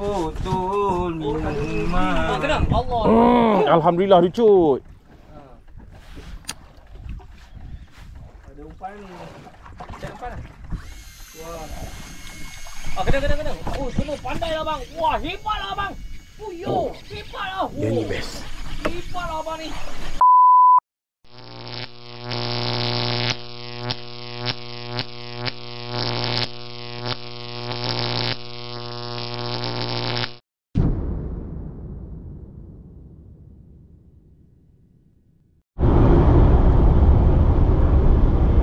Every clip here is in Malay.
betul minuman. Kena. Allah. Alhamdulillah lucut. Ada umpan ni. Cek umpan lah. Wah. Kena. Oh, kena pandai lah bang. Wah, hebat lah bang. Oh, yo, hebat lah. Yang ni best. Hebat lah bang ni.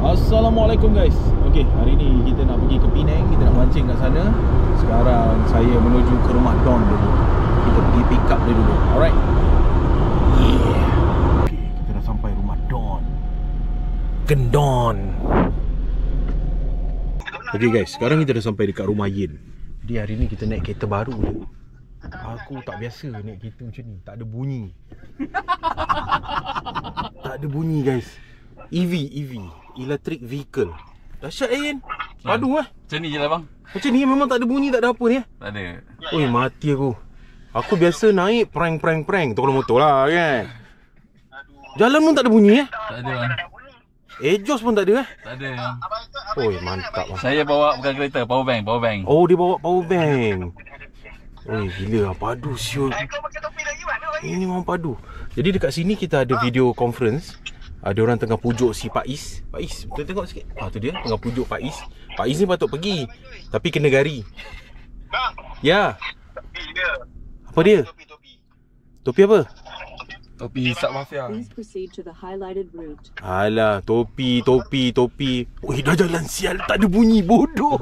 Assalamualaikum guys. Okey, hari ni kita nak pergi ke Penang. Kita nak mancing kat sana. Sekarang saya menuju ke rumah Don dulu. Kita pergi pick up dia dulu. Alright. Yeah. Okay, kita dah sampai rumah Don. Gendon. Okey guys, sekarang kita dah sampai dekat rumah Yin. Jadi hari ni kita naik kereta baru je. Aku tak biasa naik kereta macam ni. Tak ada bunyi. Tak ada bunyi guys. EV Electric Vehicle. Dahsyat Yin. Padu Macam ni je lah bang. Macam ni memang tak ada bunyi, tak ada apa ni Tak ada. Oi, mati aku. Aku biasa naik prank tolong motor lah kan. Jalan pun tak ada bunyi Tak ada bang. Exhaust pun tak ada Tak ada. Oi, mantap bang. Saya bawa bukan kereta, power bank. Oh, dia bawa power bank. Oi, gila lah, padu siul. Ini memang padu. Jadi dekat sini kita ada video conference. Ada orang tengah pujuk si Pak Is. Pak Is, betul tengok sikit. Tu dia tengah pujuk Pak Is. Pak Is ni patut pergi, tapi kena gari. Bang. Ya. Topi dia. Apa dia? Topi apa? Topi Sub Mafia. Please proceed to the highlighted route. Alah, topi. Oi, dah jalan sial, tak ada bunyi, bodoh.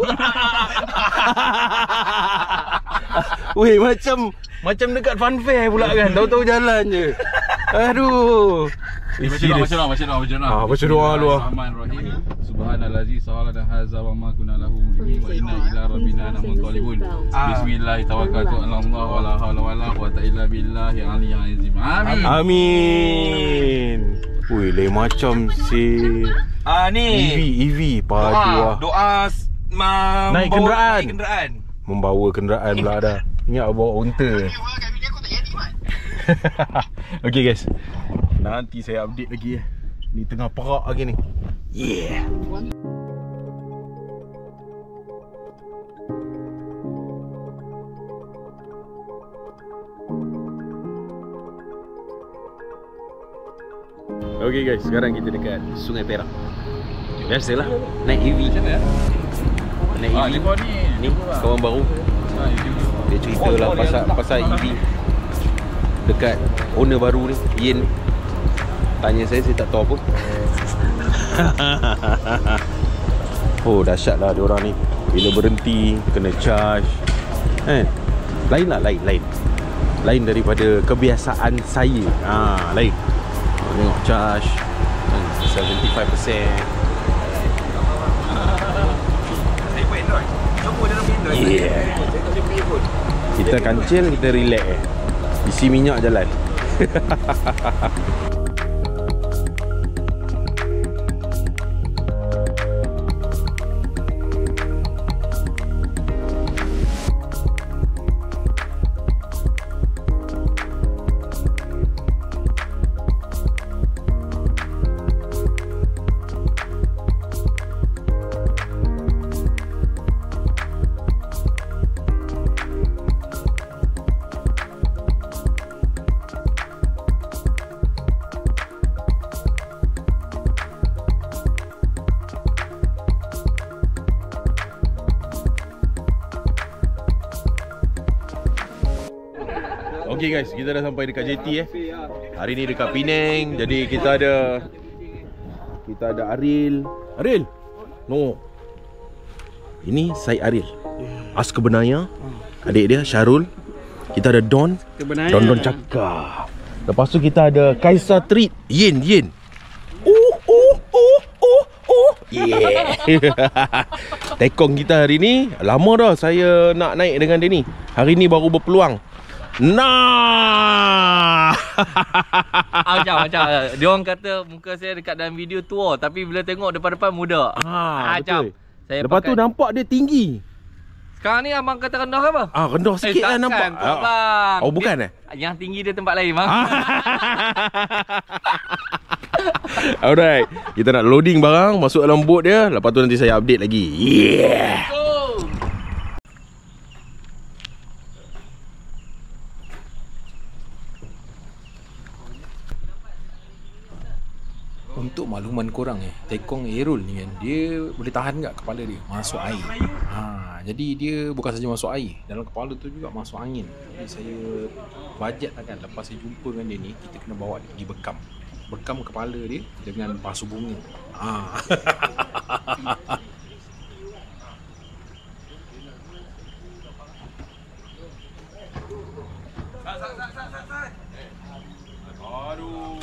Weh, macam dekat fun fair pula kan. Tahu-tahu jalan je. Aduh. Baca doa. Baca doa lu. Bismillahirrahmanirrahim. Subhanallazi sawalana hadza wa ma kunna lahu muqrinin wa inna ila rabbina lamunqalibun. Bismillah tawakkaltu 'ala Allah wa la haula wa la quwwata illa billahi aliyyil azim. Amin. Amin. Weh, lain macam si Ni EV padu doa naik kenderaan. kenderaan. Membawa kenderaan pula dah. Ingat bawa unta. Okay guys, nanti saya update lagi Ni tengah perak lagi ni. Yeah. Okay guys, sekarang kita dekat Sungai Perak. Biasalah naik EV. Naik EV. Ni kawan baru. Dia cerita lah pasal EV dekat owner baru ni, Yin. Tanya saya tak tahu apa. Oh, dahsyat lah diorang ni. Bila berhenti kena charge kan. Lain daripada kebiasaan saya. Lain. Tengok charge 75%. Yeah. Kita kancil, kita relax isi minyak jalan. Okay guys, kita dah sampai dekat JT Hari ni dekat Penang. Jadi kita ada Aril. No. Ini Syed Aril. As Kebenaya. Adik dia Syarul. Kita ada Don. Don Cakap. Lepas tu kita ada Kaisar Treat. Yin. Yeah. Tekong kita hari ni. Lama dah saya nak naik dengan dia ni. Hari ni baru berpeluang. Nah. Macam dia orang kata muka saya dekat dalam video tua, tapi bila tengok depan-depan muda. Betul. Saya lepas tu nampak dia tinggi. Sekarang ni abang kata rendah ke apa? Rendah sikit lah nampak. Tu, abang. Oh, bukan Yang tinggi dia tempat lain, bang. Alright, kita nak loading barang, masuk dalam boat dia. Lepas tu nanti saya update lagi. Yeah. Untuk makluman korang Tekong Aerol ni kan, dia boleh tahan tak kepala dia masuk air. Jadi dia bukan saja masuk air, dalam kepala tu juga masuk angin. Jadi saya bajet lah kan, lepas saya jumpa dengan dia ni, kita kena bawa dia pergi bekam kepala dia dengan pasu bunga. Aduh.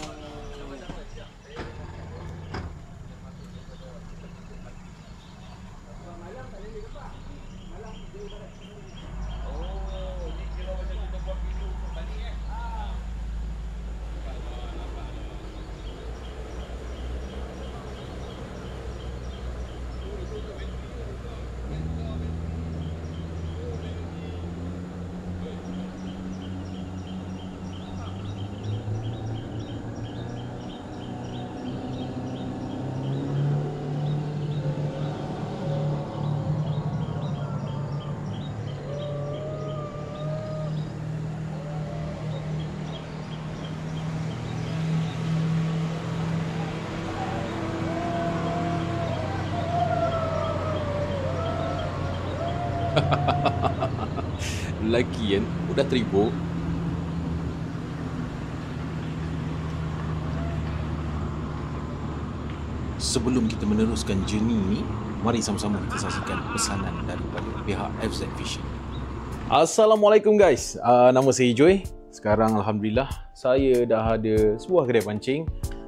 Lelaki kan, udah teribuk. Sebelum kita meneruskan journey ni, mari sama-sama kita saksikan pesanan daripada pihak FZ Fishing. Assalamualaikum guys, nama saya Joy. Sekarang Alhamdulillah saya dah ada sebuah kedai pancing.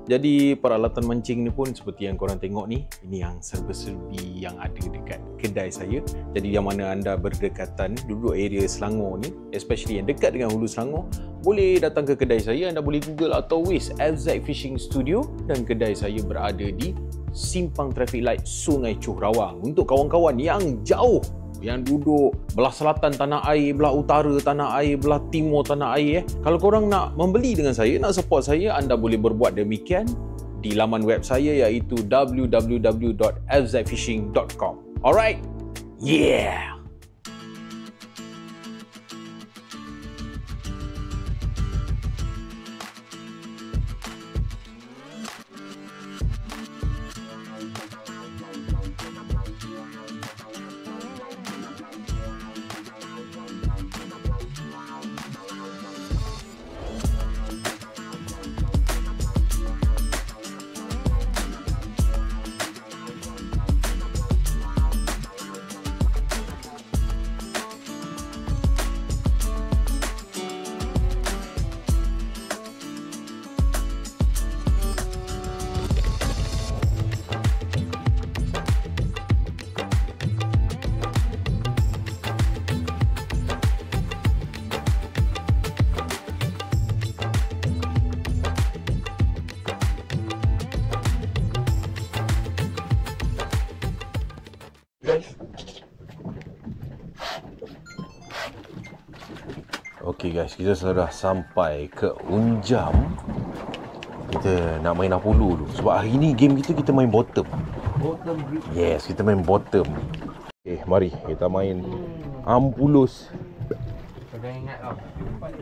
Jadi peralatan mancing ni pun seperti yang korang tengok ni, ini yang serba-serbi yang ada dekat kedai saya. Jadi yang mana anda berdekatan duduk area Selangor ni, especially yang dekat dengan Hulu Selangor, boleh datang ke kedai saya. Anda boleh Google atau Waze FZ Fishing Studio, dan kedai saya berada di Simpang Traffic Light Sungai Chuh Rawang. Untuk kawan-kawan yang jauh, yang duduk belah selatan tanah air, belah utara tanah air, belah timur tanah air, kalau korang nak membeli dengan saya, nak support saya, anda boleh berbuat demikian di laman web saya, iaitu www.fzfishing.com. Alright? Yeah! Okay guys, kita sudah sampai ke Unjam. Kita nak main Apollo dulu. Sebab hari ni game kita main bottom. Yes, kita main bottom. Okay, mari kita main Ampulus. Kau ingat tau,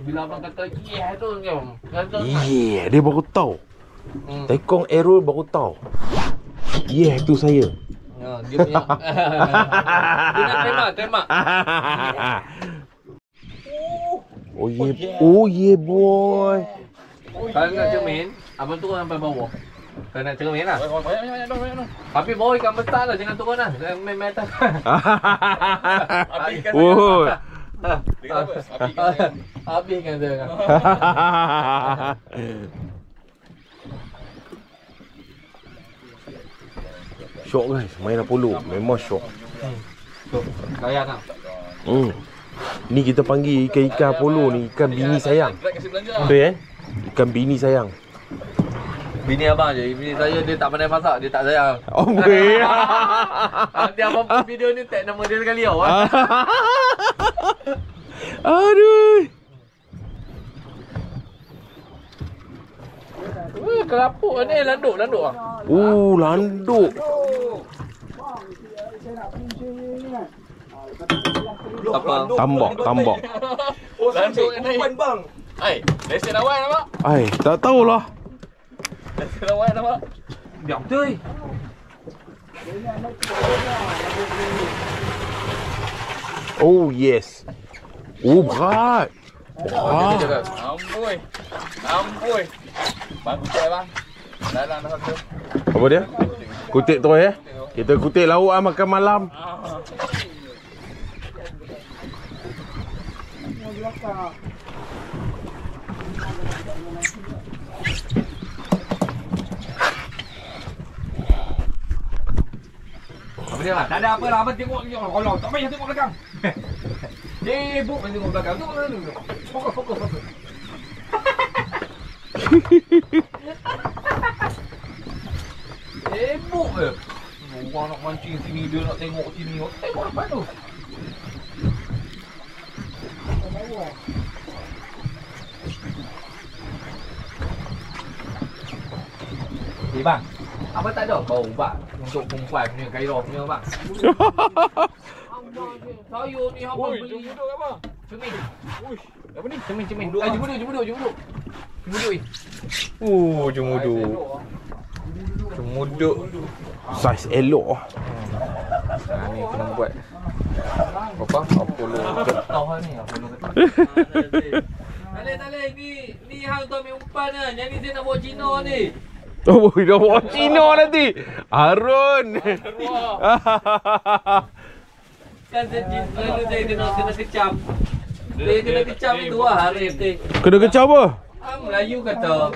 bila abang kata yeah tu kan, Yeah, dia baru tahu. Tekong Aerol baru tahu. Yeah, tu saya. Dia punya dia nak tembak. Oh yeah boy. Kalau nak cermin, abang turun sampai bawah. Kalau nak cermin lah. Banyak. Tapi bawah ikan besar lah, jangan turun lah. Jangan main atas. Habiskan Oh. Habiskan saya kan. Syok guys, main Apollo. Memang syok. Layan tak? Ni kita panggil ikan-ikan Apollo ni ikan bini sayang. Betul kan? Ikan bini sayang. Bini abang je. Bini saya dia tak pandai masak, dia tak sayang. Oh, boleh. Nanti abang pun video ni tag nama dia sekali tau. Aduh. Kelapuk ni, landuk ah. Landuk. Apa? Tambak. Landuk ni. Bang. Ai, lesen awal nampak? Tak tahulah. Lesen awal nampak? Biar betul. Oh, yes. Oh, berat. Amboi. Bang kutik bang. Dalam dah satu. Apa dia? Kutik terus ya? Kita kutik lauk makan malam. Apa dia lah? Tak ada apa lah. Abang tengok ni. Allah, tak payah tengok belakang. Buk main tengok belakang. Tengok. Fokus. Buk je. Orang nak mancing sini, dia nak tengok sini. Tengok apa tu? Bang, apa tak ada bau bak untuk perempuan punya Cairo punya bang? Sayur ni apa beli? Jumuduk apa? Cermin. Uish, apa ni? Cermin. Jumuduk ni. Jumuduk. Saiz elok. Ni kena buat apa? Apollo tahu ni Apollo kata. Tak ni hang tu ambil umpan lah. Yang ni saya nak bawa Cina ni. Oh, dah bawa Cina nanti. Harun. Kan saya kena kecam. Dia kena kecam itu lah hari tu. Kena kecam apa? Melayu kata.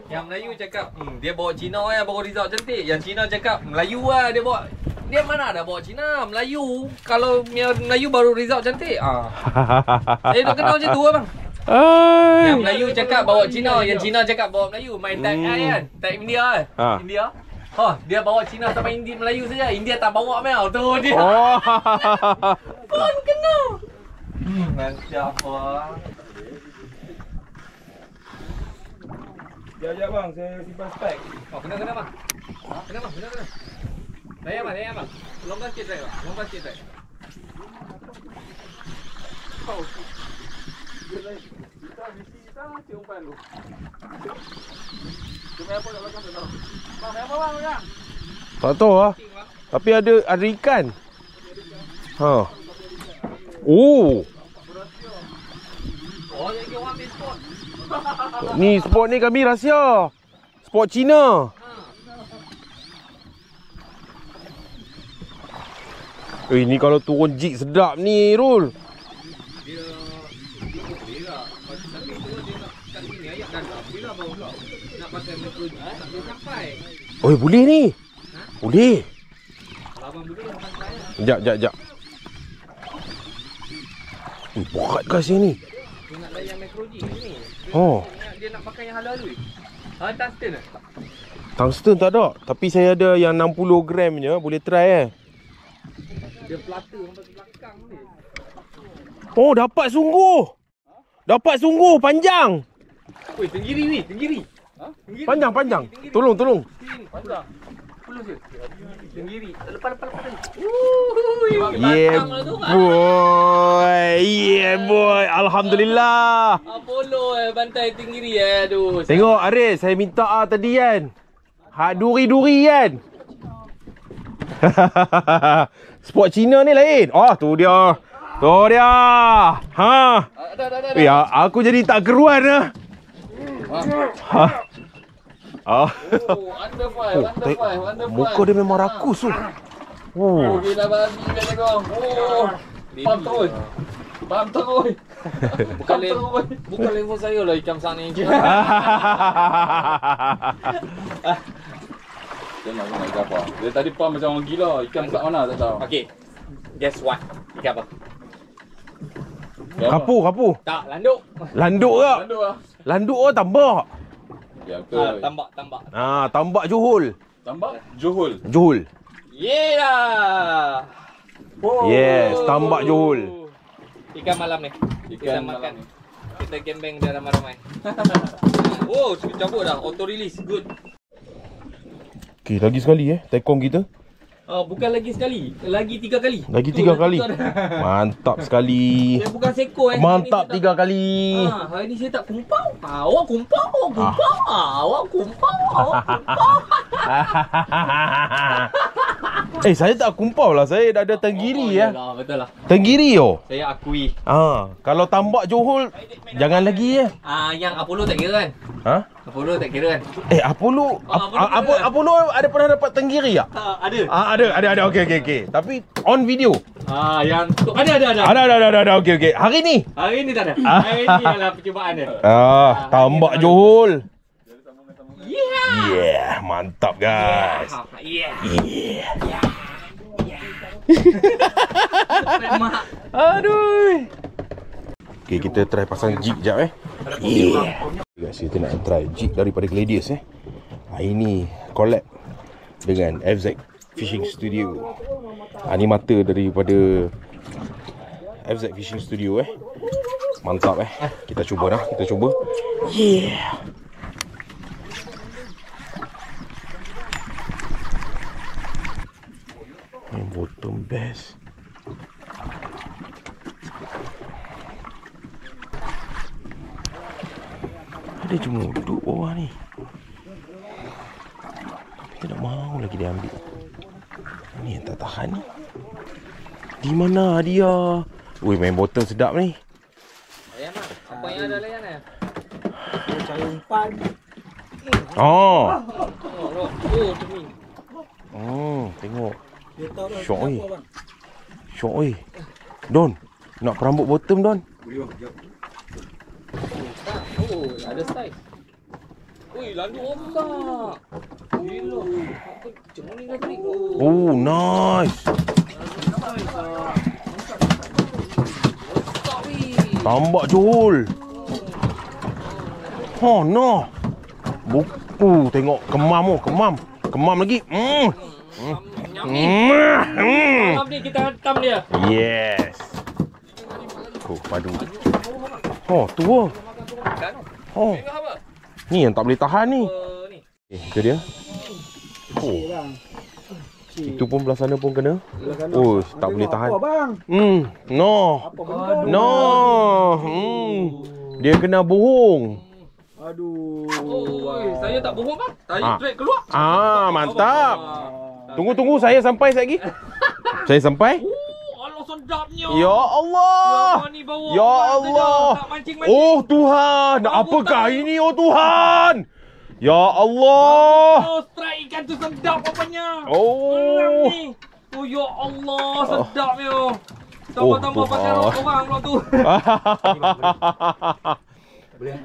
Yang Melayu cakap, dia bawa Cina baru result cantik. Yang Cina cakap, Melayu lah dia bawa. Dia mana ada bawa Cina? Melayu. Kalau Melayu baru result cantik. Dia kena macam tu lah bang. Yang Melayu cakap bawa Cina, yang Cina cakap bawa Melayu. Main tag kan? Tag India kan? India. Dia bawa Cina sampai Melayu saja. India tak bawa mel. Tu dia. Pun kena. Nanti apa? Sekejap bang, saya simpan spek. Kena bang. Kena. Layan bang. Longgar sikit bang. Kita umpan dulu. Cuma apa kat belakang tak tahu. Bang, apa bang? Tak tahu lah. Tapi ada ikan. Oh, yang orang ambil spot. ni spot ni kami rahsia. Spot Cina. Ni kalau turun jig sedap ni, Rul. Dia lah. Tapi tu dia nak kat sini ayat dan bila bawa nak pakai metro tak boleh sampai. Oh, boleh ni. Boleh. Kalau abang boleh abang try lah. Sekejap. Berat kat sini. Dia nak layan metro G ni. Dia nak pakai yang halal ni. Tungsten tak? Tungsten tak ada. Tapi saya ada yang 60 gramnya. Boleh try Dia pelata sampai ke belakang ni. Oh, dapat sungguh. Dapat sungguh panjang. Oi, tenggiri ni, tenggiri. Tenggiri. Panjang. Tolong. Panjang. Pulus je. Tenggiri. Lepas. Yeah boy. Alhamdulillah. Apollo bantai tenggiri aduh. Tengok Aris, saya minta tadi kan. Duri-duri kan. Spot Cina ni lain. Tu dia. Ya, aku jadi tak keruan lah. Under five. Muka dia memang rakus tu. Gila babi dia tengok. Pam terus. Bukan level saya lah ikan besar ni. Dia nak ikan apa? Dia tadi pam macam orang gila. Ikan besar mana tak tahu. Okay. Guess what? Ikan apa? Kapu. Tak, landuk. Landuk ke? Landuk lah. Landuk tambah. Tambak. Tambak Johol. Tambak Johol. Johol. Yelah. Yes, tambak Johol. Ikan malam ni. Kita Ikan makan. malam ni. Kita gembeng dia ramai-ramai. Oh, cabut dah. Auto release. Good. Okey, lagi sekali tekong kita. Bukan lagi sekali. Lagi 3 kali. Lagi 3 kali. Mantap sekali. Saya bukan seko Mantap 3 kali. Hari ni saya tak kumpau. Awak kumpau. Awak kumpau. Saya tak kumpau lah. Saya dah ada tenggiri Yalah, betul lah. Tenggiri Saya akui. Kalau tambak Johol jangan lagi Yang Apollo tak kira kan? Apollo tak kira kan? Apollo ada pernah dapat tenggiri tak? Ada. Okey. Tapi on video. Yang tu ada. Ada. Okey. Hari ni tak ada. Hari ni adalah percubaan dia. tambak Johol. Yeah. Mantap guys. Yeah. Aduh. Okey, kita try pasang jig jap Guys, kita nak try jig daripada Gladius Hari ni collab dengan FZ Fishing Studio. Ni mata daripada FZ Fishing Studio Mantap Kita cuba dah, Bottom bass. Dia cuma duduk bawah ni. Tapi tak mau lagi dia ambil. Ni yang tak tahan ni. Di mana dia? Weh, main bottom sedap ni. Layan lah. Apa yang ada layan Cari umpan. Tengok. Dia tahu dah. Syok Don, nak perambut bottom Don. Ada size. Lalu otak. Gila. Macam ni dah tadi. Nice. Tambak Johol. No. Tengok kemam lagi. Malam ni kita hantam dia. Yes. Padu. Tu Ni yang tak boleh tahan ni. Itu dia. Itu pun belah sana pun kena. Tak boleh tahan. No. Dia kena bohong. Aduh. Saya tak bohong kan? Tarik straight keluar. Mantap. Tunggu saya sampai sekejap lagi. Saya sampai. Allah sedapnya. Ya Allah. Ya Allah. Tuhan, apakah ini Tuhan? Ya Allah. Strike ikan tu sedap apanya. Ya Allah, sedapnya. Tambah pakai orang pula tu. Boleh.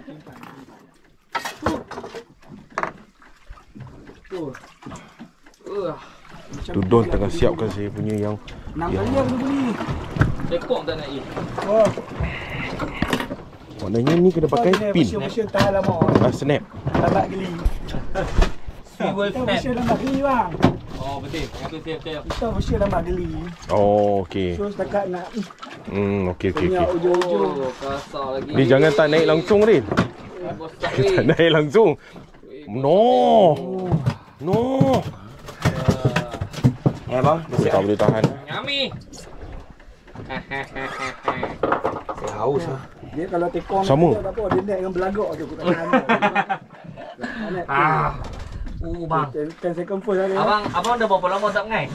Tu Don tengah siapkan saya punya yang 6 kali aku beli. Ekor tak nak eat. Maknanya ni kena pakai pin. Mesin tahan lama. Snap. Lambat geli. Fuel snap. Mesin lambat geli bang. Betul. Itu siap. Kita mesin lambat geli. Okey. So setakat nak okey. punya ujung-ujung. Kasar lagi. Ni jangan tak naik langsung Rin. Tak naik langsung. No. Bang, Tak boleh tahan. Nyami. saya haus lah. Dia kalau tekong Sama. tak apa, dia naik dengan belagak je aku tak tahan. Bang. Kan saya confuse lah dia. Abang dah berapa lama tak mengai?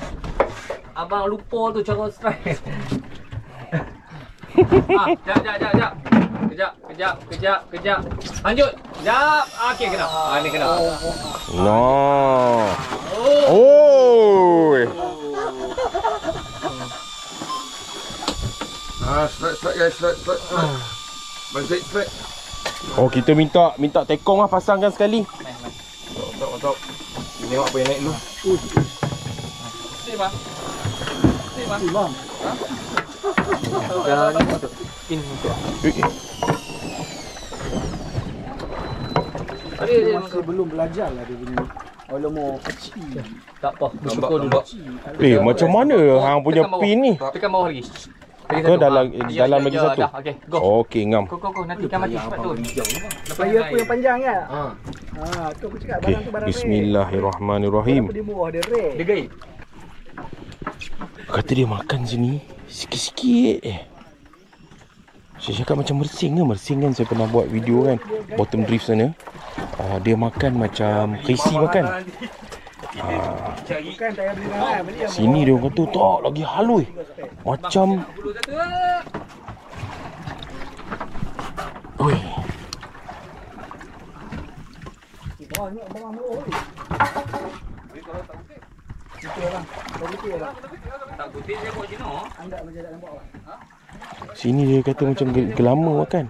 Abang lupa tu cara strike. Kejap. Lanjut. Sekejap. Okey, kena. Ni kena. No. Strike guys, strike. Bang strike. Kita minta tekong lah pasangkan sekali. Mantap. Tengok apa yang naik dulu. Sip bang. Bang. Dah ni pin. Dia masih belum belajar lah dia punya. Kalau mau kecil. tak apa. Bersyukur dulu. Macam mana hang punya pin ni? Tekan bawah lagi. Ke dalam lagi satu? Dah, okey. Go. Okey, ngam. Go. Nanti kan mati cepat tu. Player aku yang panjang kan? Ha. Tu aku cakap Okey, barang tu barang rare. bismillahirrahmanirrahim. Apa di bawah dia rare? Dia gaib. Kata dia makan sini sikit-sikit Saya cakap macam mersing ke? Mersing kan saya pernah buat video kan, bottom drift sana. Dia makan macam Casey makan. Bukan tak payah beli barang, beli yang Sini dia orang kata tak lagi halus. Macam oi. banyak barang murah. Betul lah. Betul lah. Tak putih dia buat Cina. Anda macam tak nampak lah. Sini dia kata macam gelama makan.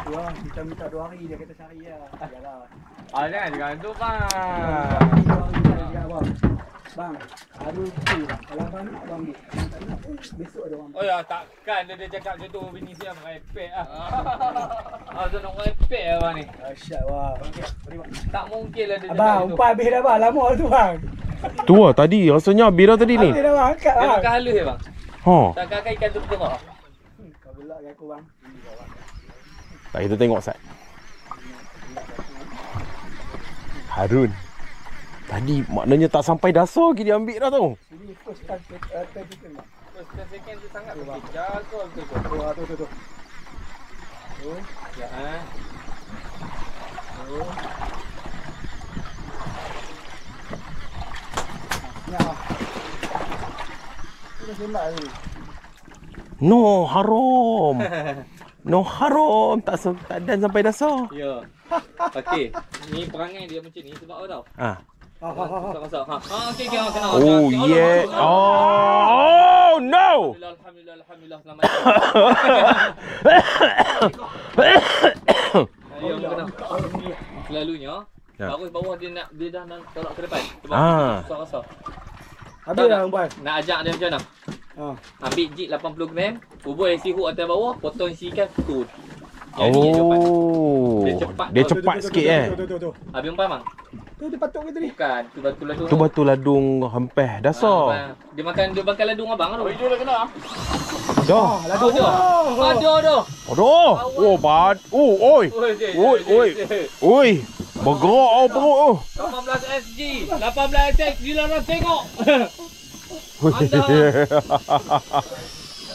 Tu lah, kita minta 2 hari dia kata sehari lah. Yalah. Jangan cakap tu bang. 2 hari dia cakap bang. Bang, ada tu bang. Kalau abang nak abang ambil. Tak nak pun besok ada orang. Oh ya, takkan dia cakap macam tu bini saya merepek ah. Asal nak merepek abang ni. Dahsyat bang. Okey, mari bang. Tak mungkin lah dia Abang, umpan habis dah bang. Lama tu bang. Tu lah tadi rasanya habis dah tadi ni. Habis dah bang, angkat Dia bang. makan halus bang. Takkan ikan tu tengok. Kau belak dengan aku bang. Tak, kita tengok Sat. Harun. Tadi maknanya tak sampai dasar lagi dia ambil dah tau. Ini first time chicken bang. First second tu sangat okey. Jaga betul. Tu. Ya Ya. Ini sembak ni. No haram. No haram. Tak dan sampai dasar. Ya. Okey. Ni perangai dia macam ni sebab apa tau? Masak. Okey kena. Oh yeah. Oh no. Alhamdulillah selamat. Yang kena. Selalunya baru bawah dia dah nak tolak ke depan. Sebab susah. Habis dah umpan. Nak ajak dia macam mana? Ambil jig 80 gram, ubur isi hook atas bawah, potong isi ikan, pukul. Dia cepat sikit Tu. Habis umpan bang? Tu dia patuk ke tadi? Bukan, tu batu ladung. Tu batu ladung hempeh dasar. Dia makan ladung abang tu. Hijau dah kena. Dah. Ladung tu. Aduh. Aduh. Oh bad. Oi. Oi. Bergerak perut 18 SG. 18 SG dilarang tengok. Anda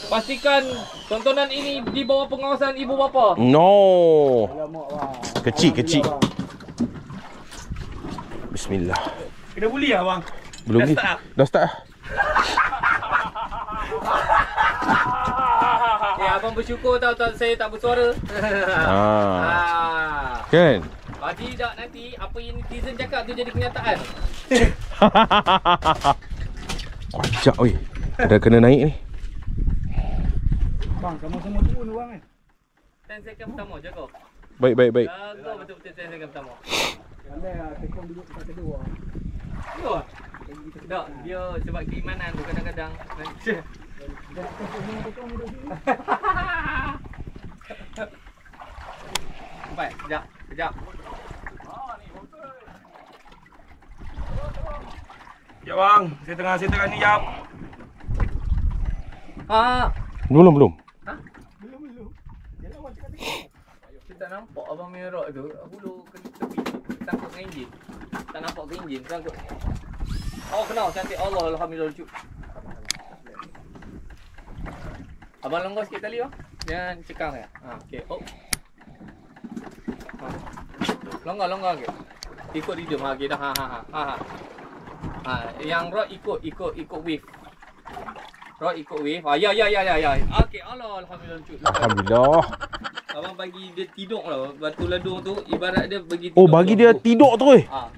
pastikan tontonan ini di bawah pengawasan ibu bapa. No. Alamak bang. Kecil. Bismillah. Kena buli lah bang. Belum ni. Dah start dah. Abang bersyukur tau saya tak bersuara. Kan? Bagi tak nanti apa yang netizen cakap tu jadi kenyataan. Kocak oi. Dah kena naik ni. Bang, kamu semua turun bang kan? 10 second pertama jaga. Baik. Jaga betul-betul 10 second pertama. Jangan tekong duduk tempat kedua. Ya. Tak, dia sebab keimanan tu kadang-kadang. Sampai, kejap. Ya bang, saya tengah ni jap. Belum. Belum. Yalah bang cakap tengok. Saya tak nampak abang merah tu. Hulu ke tepi sangkut dengan enjin. Tak nampak ke enjin sangkut. Oh kenal cantik Allah alhamdulillah lucu. Abang longgar sikit tali bang. Jangan cekang ya. Okey. Oh. Longgar ke. Ikut rhythm okey dah. Yang rod ikut wave. Rod ikut wave. Ya. Okey Allah alhamdulillah lucu. Alhamdulillah. Abang bagi dia tidur lah. Batu ladung tu ibarat dia bagi tidur. Oh bagi dia tidur tu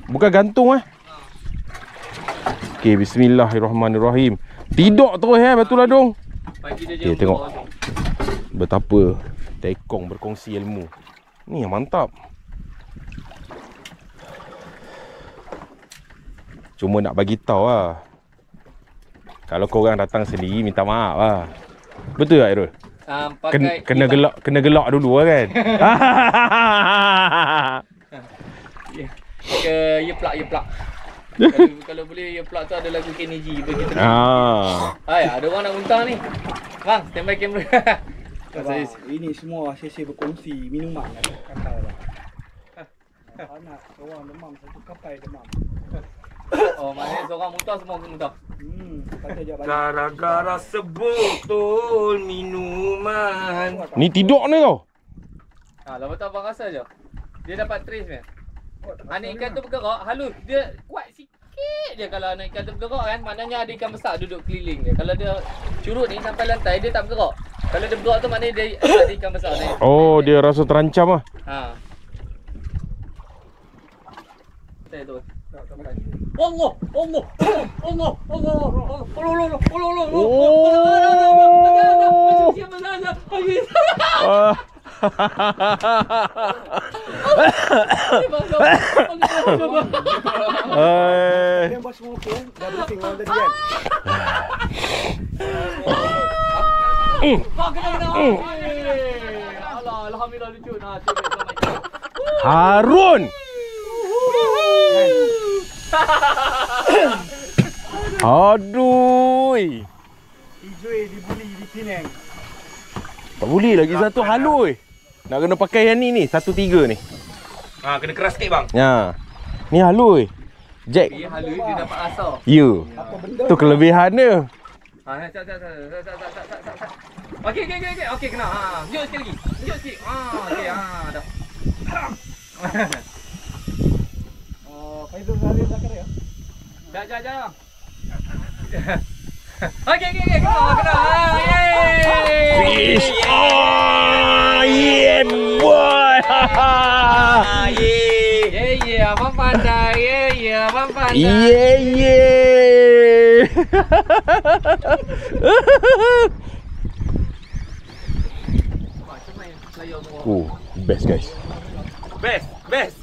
Bukan gantung Okey, bismillahirrahmanirrahim. Tidur terus batu ladung. Bagi dia tengok. Betapa tekong berkongsi ilmu. Ni yang mantap. Cuma nak bagi tahu kalau korang datang sendiri minta maaf Betul tak Irul? Kena gelak dulu kan. ke Yeplak. Kalau boleh Yeplak tu ada lagu Kenny G bagi kita. Hai, ada orang nak muntah ni. Bang, standby kamera. Abang, ini semua sesi berkongsi minuman kapal bang. Anak orang demam, satu kapal demam. Oh, maknanya seorang muntah, semua muntah. Kata je balik. Gara-gara sebotol minuman. Ni tidur ni tau. Lepas tu abang rasa je. Dia dapat trace ni. Anak ikan tu bergerak, halus. Dia kuat sikit je kalau anak ikan tu bergerak kan. Maknanya ada ikan besar duduk keliling dia. Kalau dia curut ni sampai lantai, dia tak bergerak. Kalau dia bergerak tu maknanya dia ada ikan besar ni. Oh, dia rasa terancam lah. Saya tu. Allah. Dia buat semua okey kan? Dah briefing malam tadi kan? Alhamdulillah lucu. Harun. Aduh. Hijau dibuli di Penang. Tak boleh lagi satu halus. Nak kena pakai yang ni 1.3 ni. Kena keras sikit bang. Ya. Ni halus. Jack. Dia halus dia dapat rasa. Ya. Apa benda? Tu kelebihan dia. Okey kena. Tunjuk sekali lagi. Tunjuk sikit. Okey dah. Faizul Zahir Zakar ya? Jap. Okey. Kena. Fish. Yeah boy. Abang pandai. Abang pandai. Yeah. Oh, best guys. Best.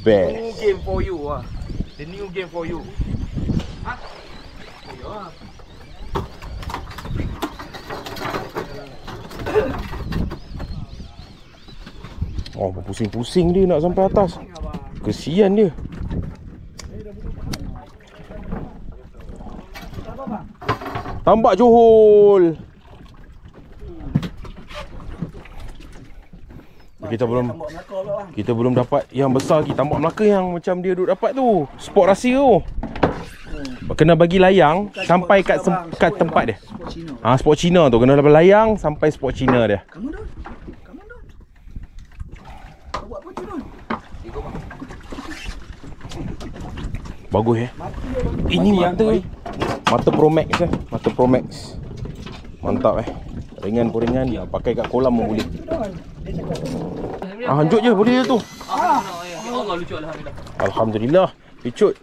New game for you The new game for you. Oh, pusing-pusing dia nak sampai atas. Kesian dia. Tambak Johol. Kita belum dapat yang besar lagi. Tambak Melaka yang macam dia duk dapat tu. Spot rahsia tu. Kena bagi layang sampai kat tempat dia. Spot Cina tu. Kena layang sampai spot Cina dia. Kamu dah. Kau buat apa tu Don? Bagus Ini mata Pro Max Mata Pro Max. Mantap Ringan pun ringan. Pakai kat kolam pun boleh. Hancut je boleh tu. Allah lucu alhamdulillah. Alhamdulillah. Picut.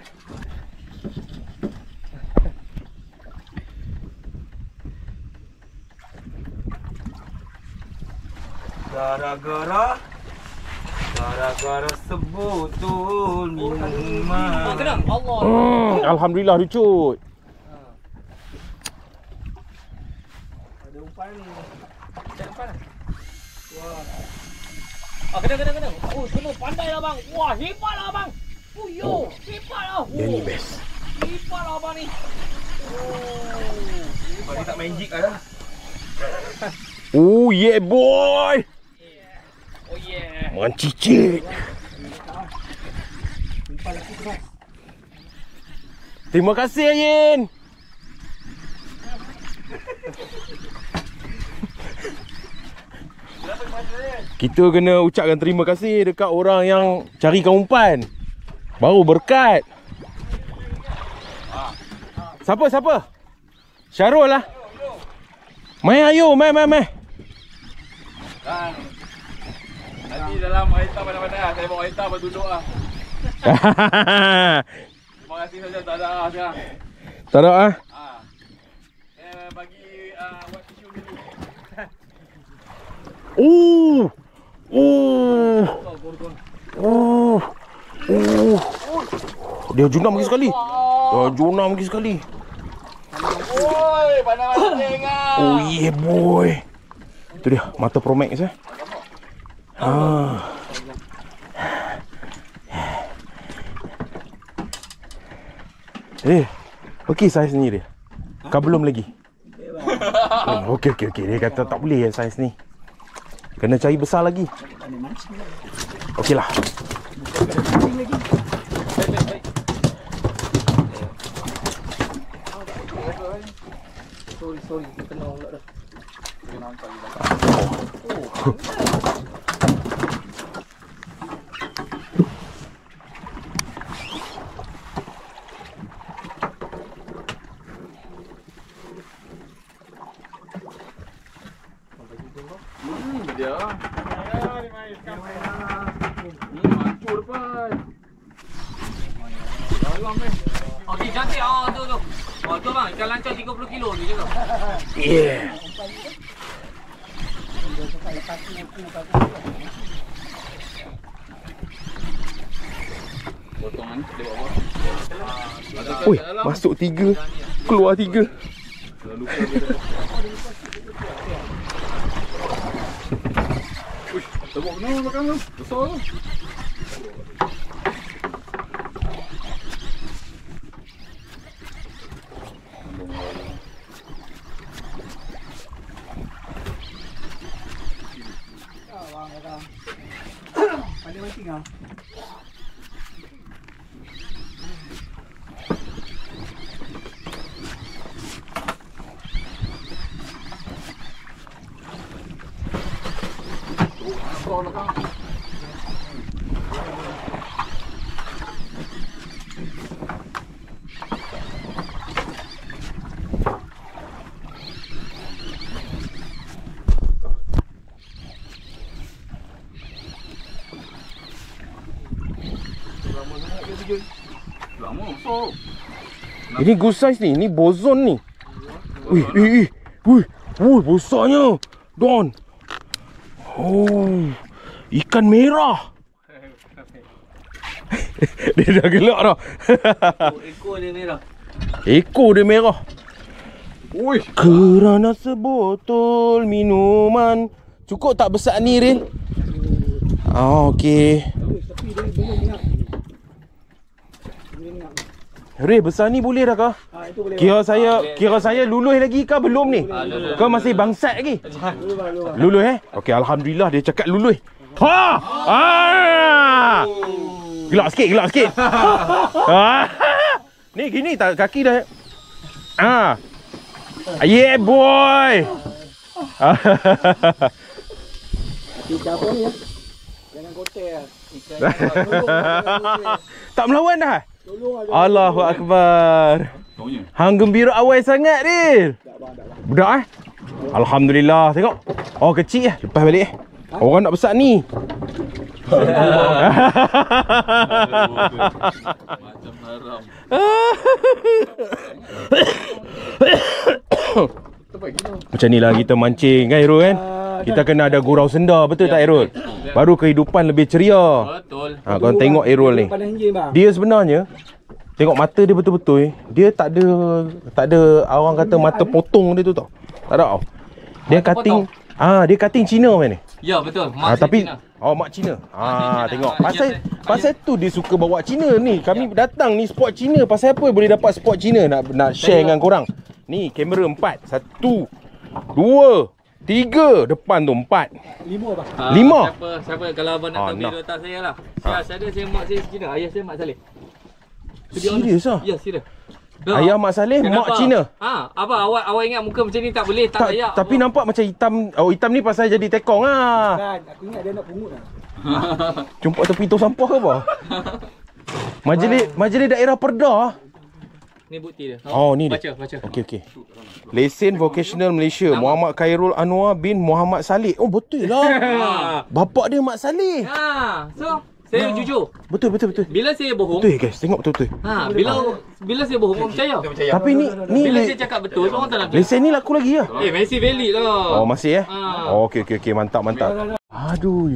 Gara-gara sebotol minuman. Kena. Allah. Alhamdulillah lucut. Ada umpan ni. Kena. Oh, semua pandai lah bang. Wah, hebat lah bang. Hebat lah. Yang ni best. Hebat lah bang ni. Dia tak main jig lah. Oh yeah boy. Oh yeah. Makan cicit. Umpan lagi keras. Terima kasih Ayin. Kita kena ucapkan terima kasih dekat orang yang carikan umpan. Baru berkat. Siapa? Syarul lah. Main ayo, main. Nanti dalam air mana-mana saya bawa air berduduk lah. Terima kasih saja, tak ada sekarang. Tak ada Bagi buat tisu dulu. Dia junam lagi sekali. Oi, pandai-pandai ah. Oh yeah boy. Itu dia mata Pro Max Okey saiz ni dia. Kau belum lagi? Okey. Dia kata tak boleh saiz ni. Kena cari besar lagi. Okeylah. Sorry, kena pula dah. Dia. Mancur depan. Okey, cantik. Tu. Tu bang, ikan lancau 30 kilo ni je tu. Yeah. Potongan dia buat apa? Oi, masuk 3, keluar 3. Tengok kena belakang tu. Besar tu. Paling penting ah. Lama besar. Ini good size ni, ni bozon ni. Wih, besarnya. Don. Oh, ikan merah. Dia dah gelak dah. Ekor dia merah. Ekor dia merah. Ui, kerana sebotol minuman. Cukup tak besar ni, Ril? Okey. Ril, besar ni boleh dah kah? Kira saya luluh lagi kah belum ni? Kau masih bangsat lagi? Luluh Okey, alhamdulillah dia cakap luluh. Gelak sikit. Ni gini tak kaki dah. Yeah boy. Ikan apa ni ya? Jangan kotel. Tak melawan dah? Tolong ada. Allahu Akbar. Hang gembira awal sangat, Ril. Budak Alhamdulillah, tengok. Oh, kecil lepas balik Orang nak besar ni. Macam haram. Macam ni lah kita mancing kan, Airul kan? Kita kena ada gurau senda, betul tak Airul? Baru kehidupan lebih ceria. Betul. Kau tengok Airul ni. Dia sebenarnya tengok mata dia betul-betul dia tak ada orang kata mata potong dia tu tau. Tak ada tau. Dia Mata cutting dia cutting Cina man ni. Ya betul. Mak Tapi Cina. mak Cina. Cina. Tengok. Yes, Pasal tu dia suka bawa Cina ni. Kami datang ni spot Cina. Pasal apa boleh dapat spot Cina nak share dengan korang. Ni kamera 4. 1 2 3 depan tu 4. 5 apa? 5. Siapa kalau abang nak tahu video tak saya lah. Saya mak saya Cina. Ayah saya Mak Saleh. Serius ah? Ya, serius. Ayah Mak Saleh, mak Cina. Apa awak ingat muka macam ni tak boleh, tak layak. Tapi nampak macam hitam. Hitam ni pasal jadi tekong ah. Kan, aku ingat dia nak pungut lah. Jumpa tepi tong sampah ke apa? Majlis daerah Perda. Ni bukti dia. Ni dia. Baca. Okey. Lesen Vocational Malaysia, Muhammad Khairul Anwar bin Muhammad Saleh. Oh betul lah. Bapak dia Mak Saleh. So saya jujur. Betul. Bila saya bohong. Betul guys, tengok betul. Bila saya bohong orang percaya. Tapi ni Bila saya cakap betul orang tak nak. lesen ni laku lagi lah. Masih valid lah. Oh masih Okey, mantap. Aduh.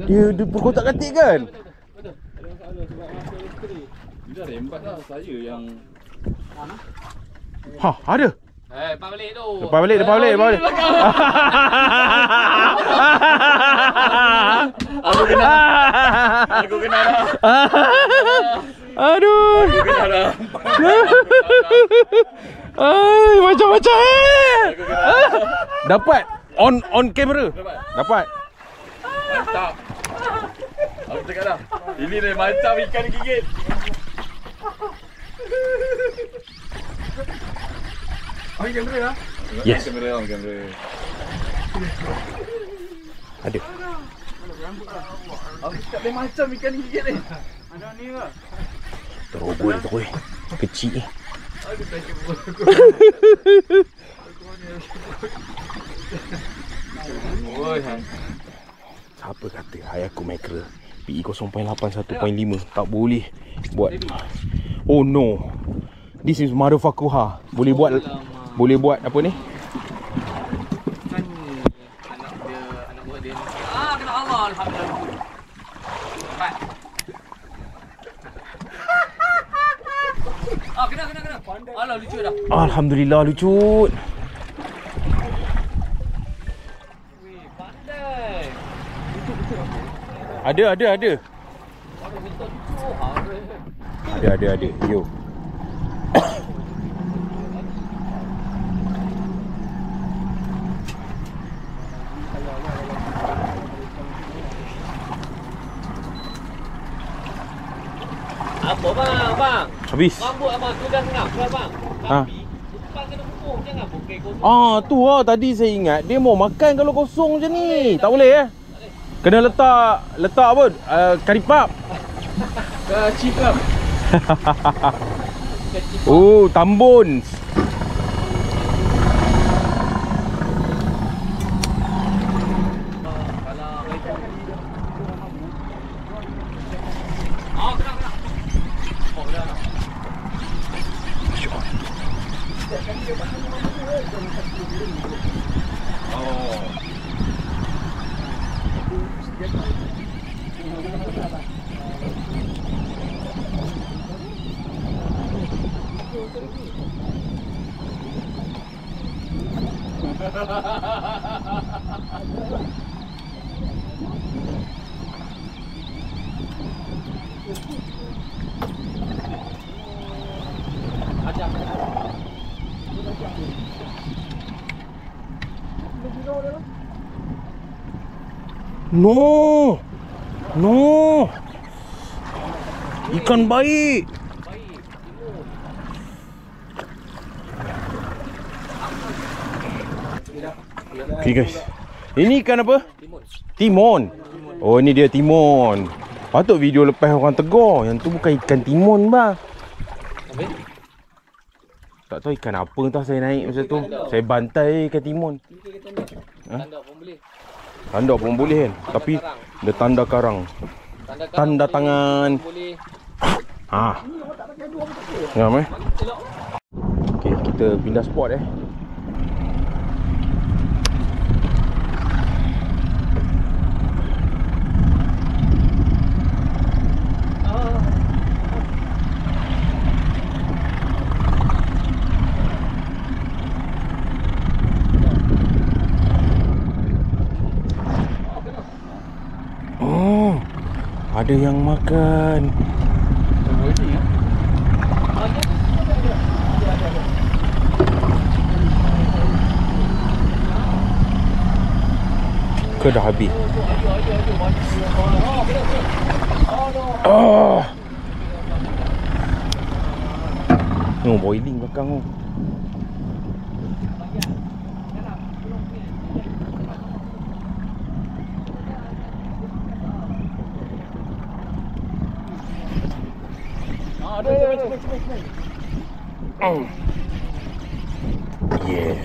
Dia berkotak-katik kan? Dia dah rembat dah. Saya yang Ada. Lepas balik tu. Lepas balik. Aku kena dah. Aduh. Aku kena dah. Dapat. On kamera. Dapat. Mantap. Aku cakap dah. Ini dah macam ikan gigit. Ambil kamera lah. Yes. Ambil kamera. Ada. Aku cakap dia macam ikan gigit ni. Ada ni ke? Terobol. Kecil ni. Aku tak kira. Oi, Siapa kata hai aku mackerel PE 0.8 1.5 tak boleh buat. Oh no. This is motherfucker ha. Boleh buat apa ni? Kan anak buat dia. Kena Allah alhamdulillah. Cepat. Kena. Alah lucu dah. Alhamdulillah lucu. Weh, pandai. Ada. Ada bentuk lucu. Ada. Yo. Apa bang? Habis. Rambut abang tu dah ngap ke bang? Ha. Tapi depan kena pupuk, jangan bukai kosong. Tu lah tadi saya ingat dia mau makan kalau kosong macam ni. Tak boleh Kena letak apa? Karipap. Cipap. Oh, tambun. No. Ikan baik. Okay guys. Ini ikan apa? Timon. Oh ni dia timon. Patut video lepas orang tegur. Yang tu bukan ikan timon bang. Tak tahu ikan apa entah saya naik masa tu. Saya bantai ikan timon. Tanda pun boleh. Tanda pun boleh kan. Tapi dia tanda karang. Tanda tangan. Boleh. Ngam Okay, kita pindah spot ada yang makan. Ke dah habis. Boiling belakang tu. Yes.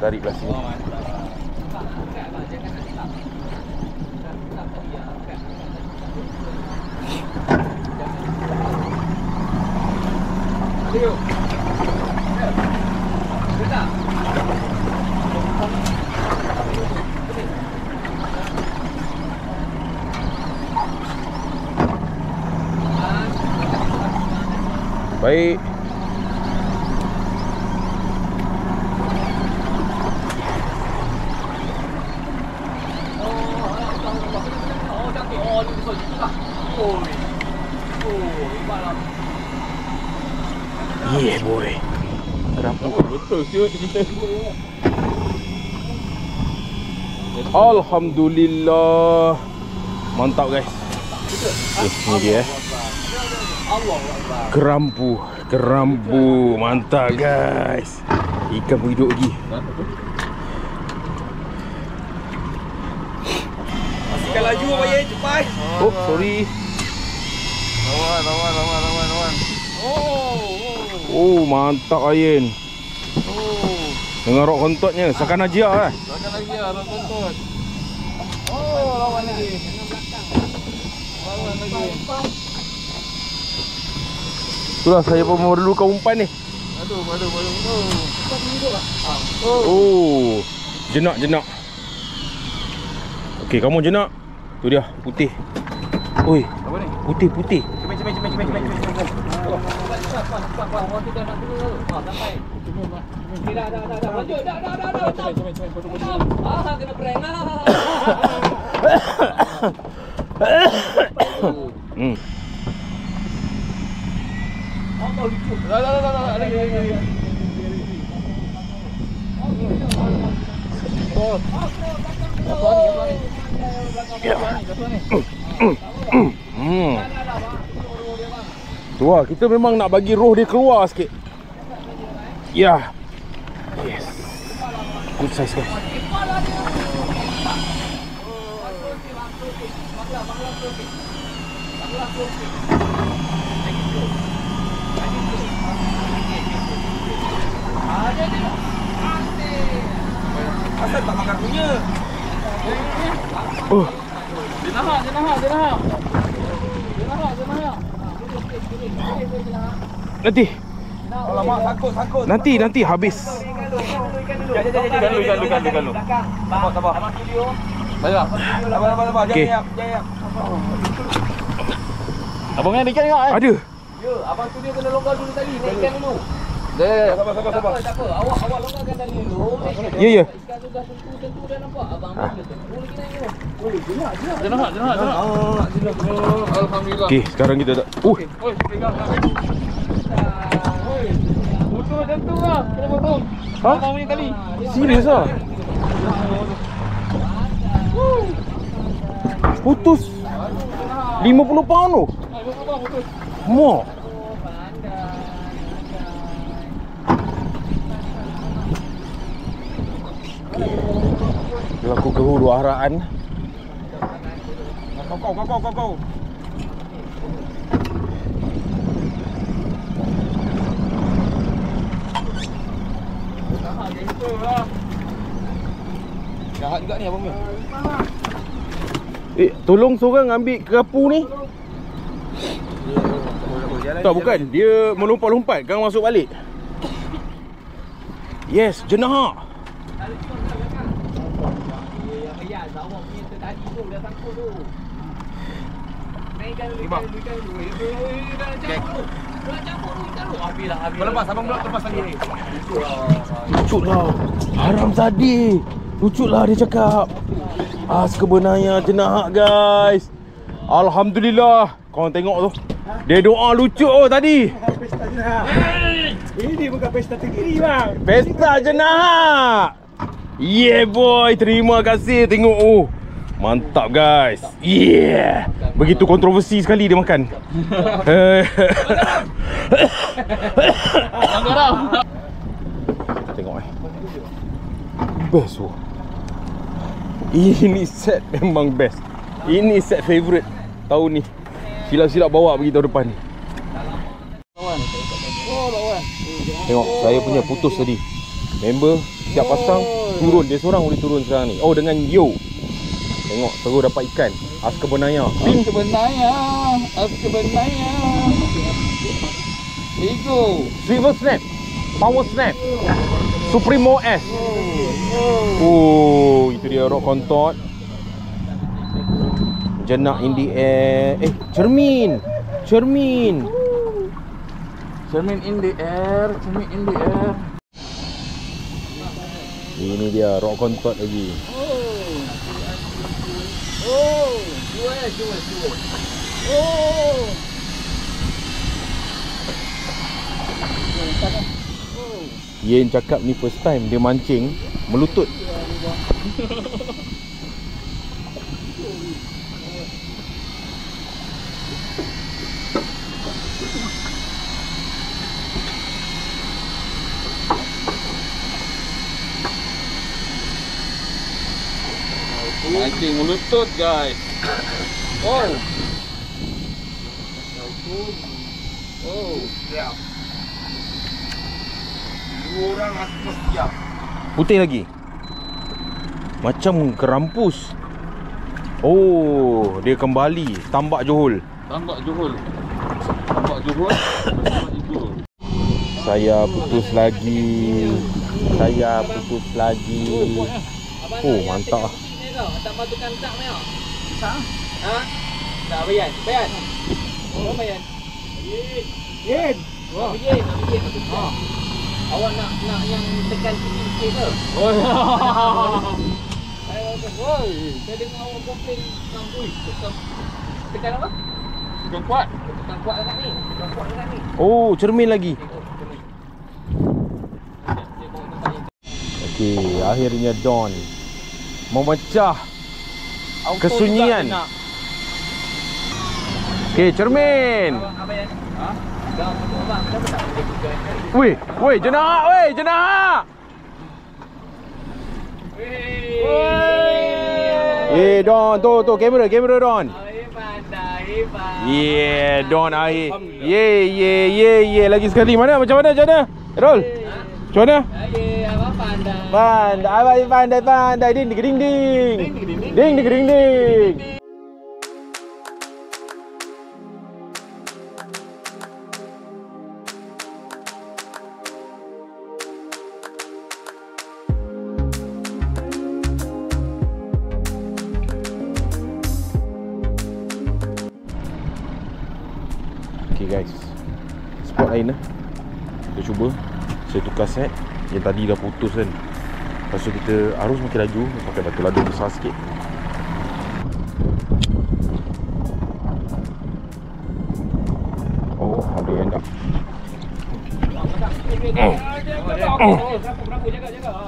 Tarik belah sini. Baik. Yeah boy. Rampung betul siut kita. Alhamdulillah. Mantap guys. Ni dia. Kerambu. Mantap guys. Ikan hidup lagi. Pastikan laju apa ya, cepat. Oh, sorry. Lawan. Oh, mantap Ayin. Dengan rok kontotnya, seakan aja lah. Lawan lagi lah, rok kontot. Oh, lawan lagi. Itulah saya pun memerlukan umpan ni. Aduh. Oh, jenak. Okey, kamu jenak. Tu dia, putih. Oi, Apa ni? putih. Kena prank lah. Lagi. Tu lah, kita memang nak bagi roh dia keluar sikit. Ya. Yes. Good size guys. Asal tak makan punya. Oh, Dia nahak. nanti. Alamak, sangkut. Nanti habis. Ikan lu. Sabar. Baiklah. Sabar. Okey. Jangan. Abang ni ikan tengok Ada. Ya, abang tu dia kena longgar dulu tadi. Naikkan dulu. Dia Sabar. Tak apa. Awak longgarkan tadi dulu. Ya. Ikan tu dah tentu dah nampak. Abang dia tentu lagi naik tu. dia nahak. Alhamdulillah. Okey, sekarang kita tak. Oi, pegang. Betul macam tu lah. Kena potong. Ha? Abang punya kali. Serius ah? Putus 50 pound tu. Mak. Kalau aku ke hulu araan. Kau. Jahat juga ni abang punya. Tolong seorang ambil kerapu ni. Tak, bukan. Dia melompat-lompat. Kang masuk balik. Yes, jenah. Lepas abang pula lepas lagi ni. Lucut lah. Haram Zadi. Lucut lah dia cakap. Sebenarnya jenah guys. Alhamdulillah. Korang tengok tu. Dia doa lucu tadi. Pesta jenah. Ini bukan pesta tegiri bang. Pesta jenah. Yeah boy. Terima kasih. Tengok mantap guys. Yeah. Begitu kontroversi sekali dia makan. Tengok best tu. Ini set memang best. Ini set favourite tahun ni. Silap-silap bawa pergi tahun depan. Tengok saya punya putus tadi. Member siap pasang turun. Dia seorang boleh turun sekarang ni. Oh, dengan Yo. Tengok terus dapat ikan. Askebenaya. Pin Sebenarnya. Ego. Swivel snap. Power snap. Supremo S. Oh, itu dia rock kontot. Jenak in the air. Cermin in the air. Ini dia rock kontot lagi. Yen cakap ni first time dia mancing melutut. Mancing melutut guys. Oh. Oh, siap. Dua orang rasa siap. Putih lagi. Macam kerampus. Oh, dia kembali tambak Johol. Tambak Johol. Tambak Johol. Tambak Johol. Saya putus lagi. Saya putus lagi. Oh, mantap. Tak patutkan tak ni. Tak? Ha? Tak Bayan. Bayan. Oh Bayan. Yen. Wah, Yen. Ha. Awak nak yang tekan tinggi sikit ke? Oh. Saya dengar awak komplain tentang tekan apa? Tekan kuat. Tekan kuat sangat ni. Tekan kuat sangat ni. Oh, cermin lagi. Okey, akhirnya Don memecah kesunyian. Okey, cermin. Weh, weh, jenah, weh, jenah. Don, tu kamera Don. Yeah, Don air. Yeah, lagi sekali. Mana macam mana? Roll. Macam mana? Pandai. Ding. Okay guys, spot lain lah. Kita cuba. Saya tukar set. Yang tadi dah putus kan. Lepas tu kita arus makin laju. Pakai batu ladu besar sikit. Oh, ada yang tak.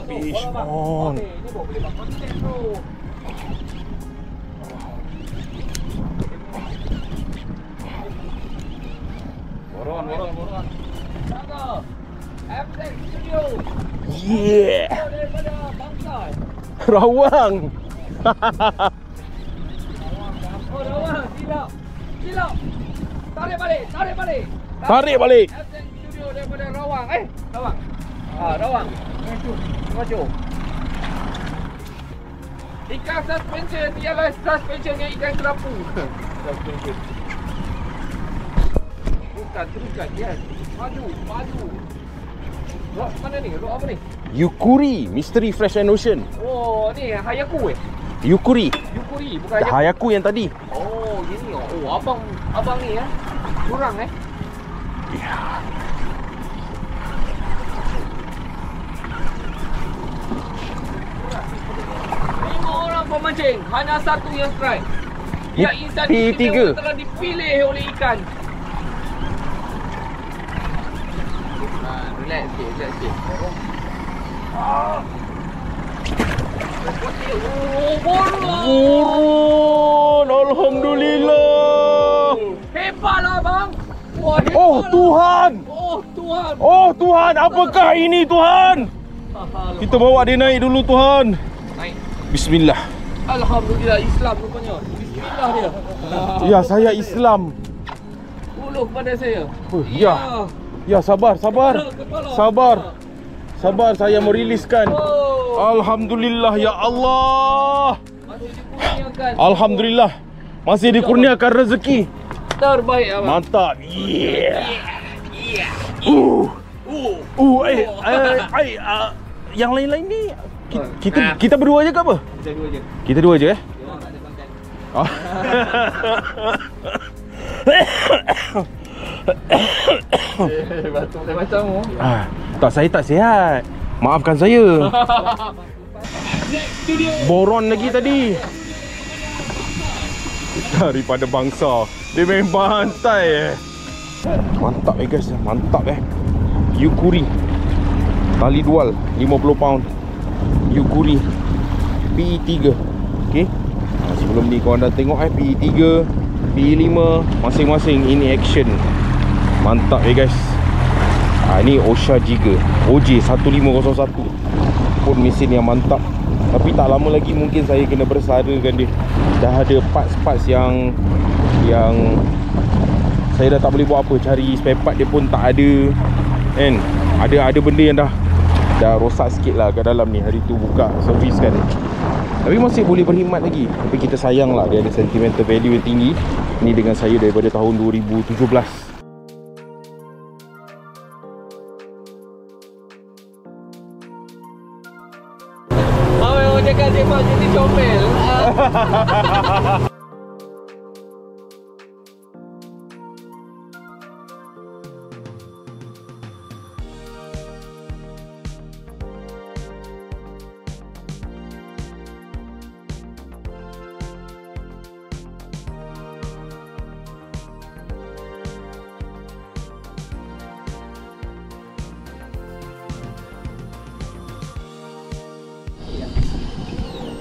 Fish on. Boron. Yeah. Rawang. Rawang, silap. Tarik balik. Absen studio daripada Rawang. Rawang. Rawang. Maju. Ikan suspension ialah suspension yang ikan kerapu. Suspension. Bukan, teruskan ya. Maju. Rod mana ni? Rod apa ni? Yukuri Mystery Fresh and Ocean. Oh, ni Hayaku Yukuri bukan Hayaku. Hayaku yang tadi. Oh, gini oh. Oh, abang ni ya. Curang Ya. Lima orang pemancing, hanya satu yang strike. Ni Yang insan P3 telah dipilih oleh ikan. Relax sikit. Burun. Alhamdulillah. Hebatlah bang. Wah, hebatlah. Oh Tuhan. Oh Tuhan, apakah ini Tuhan? Kita bawa dia naik dulu Tuhan. Naik. Bismillah. Alhamdulillah, Islam rupanya. Bismillah dia. Ya, saya Islam. Uluh pada saya. Ya, sabar. Sabar, saya meriliskan. Alhamdulillah ya Allah. Alhamdulillah. Masih dikurniakan rezeki. Terbaik abang. Mantap. Yeah. Yang lain-lain ni kita berdua je ke apa? Kita dua je. Oh. Batuk dah macam tu. Tak, saya tak sihat. Maafkan saya. Boron lagi tadi. Daripada bangsa. Dia main pantai Mantap guys. Yukuri. Tali dual 50 pound Yuguri PE3. Okay, sebelum ni korang dah tengok PE3, PE5 masing-masing ini action. Mantap guys. Ni Osha Giga OJ1501 pun mesin yang mantap. Tapi tak lama lagi mungkin saya kena bersarakan dia. Dah ada parts-parts yang saya dah tak boleh buat apa. Cari spare part dia pun tak ada kan. Ada benda yang dah rosak sikit lah kat dalam ni. Hari tu buka servis kan, tapi masih boleh berkhidmat lagi. Tapi kita sayang lah, dia ada sentimental value yang tinggi. Ni dengan saya daripada tahun 2017. Cakap tembak jadi comel.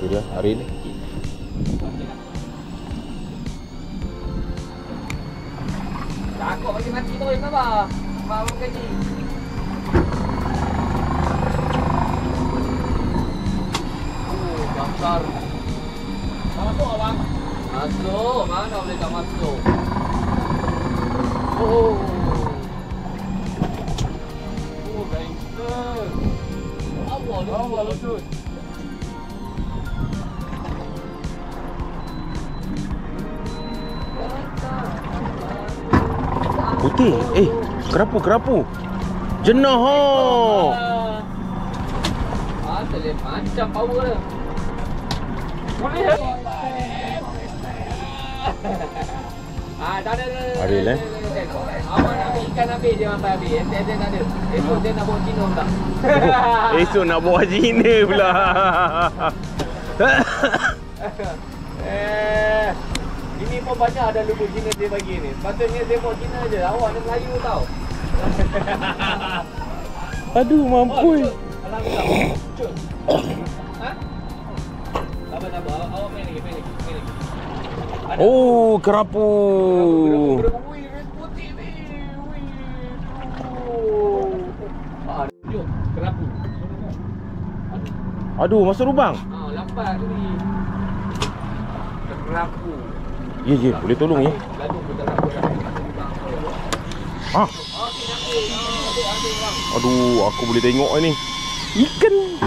Itu dia hari ni. Cakap bagi mati tu kenapa? Mak gaji. Besar. Masuk abang. Masuk. Mana boleh tak masuk? Oh, gangster. Allah lutut. Putih. Kerapu. Jenah ha. Terlihat macam power dia. Boleh. Tak ada. Aril Awak nak ambil ikan, ambil je mampai ambil. Ente tak ada. Esok dia nak bawa Cina tak? Esok nak bawa Cina pula. Ini pun banyak ada logo Cina dia bagi ni. Patutnya dia bawa Cina je. Awak ni Melayu tau. Aduh, mampus. Alhamdulillah. Cuk. Ha? Sabar. Awak main lagi. Oh, kerapu. Wih, red putih ni. Jom, kerapu. Aduh, masuk lubang. Lambat tu ni. Kerapu. Ya, boleh tolong ya. Lalu kita kerapu dah. Ha. Aduh, aku boleh tengok ni. Ikan.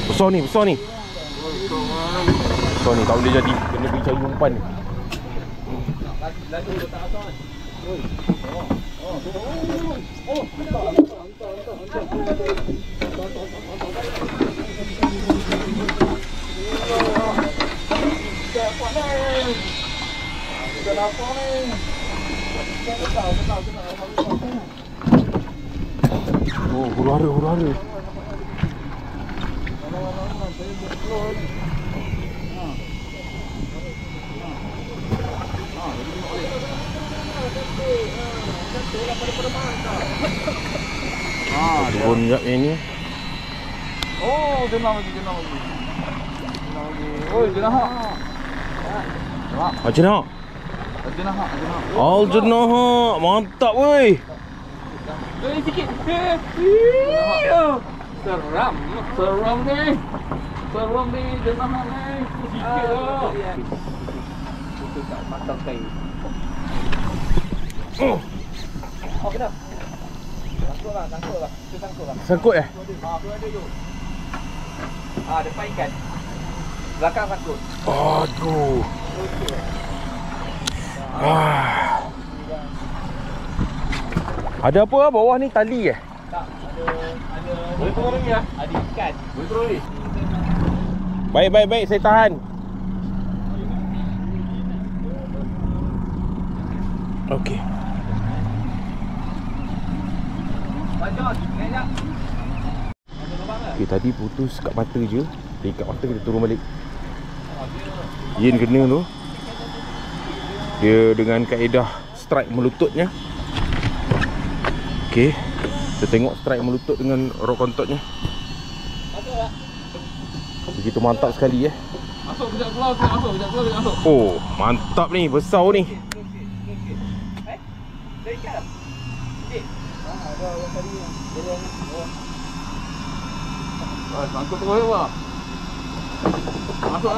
Besar ni. Besar ni, tak boleh jadi. Kena pergi cari umpan ni. Lalu letak atas. Oh, huru-hara. Turun jap ni. Oh, jenah lagi. Oh, jenah hak. Jenah. Jenah. Mantap weh. Sikit. Seram ni. Jenah ni. Sikit lah. Itu tak matang kain. Oh, kena. Tangkut lah. Sangkut eh? Tu ada tu. Depan ikan. Belakang sangkut. Aduh. Ada apa bawah ni, tali eh? Tak, ada. Boleh turun lagi lah. Ada ikan. Boleh turun lagi. Baik, saya tahan. Okey. Okay, tadi putus kat mata je. Dekat mata kita turun balik. Yen kena tu. Dia dengan kaedah strike melututnya. Okey. Kita tengok strike melutut dengan rock kontotnya. Begitu mantap sekali Masuk kejap keluar, masuk kejap keluar, kejap masuk. Oh, mantap ni, besar ni. Sangkut terus apa? Masuk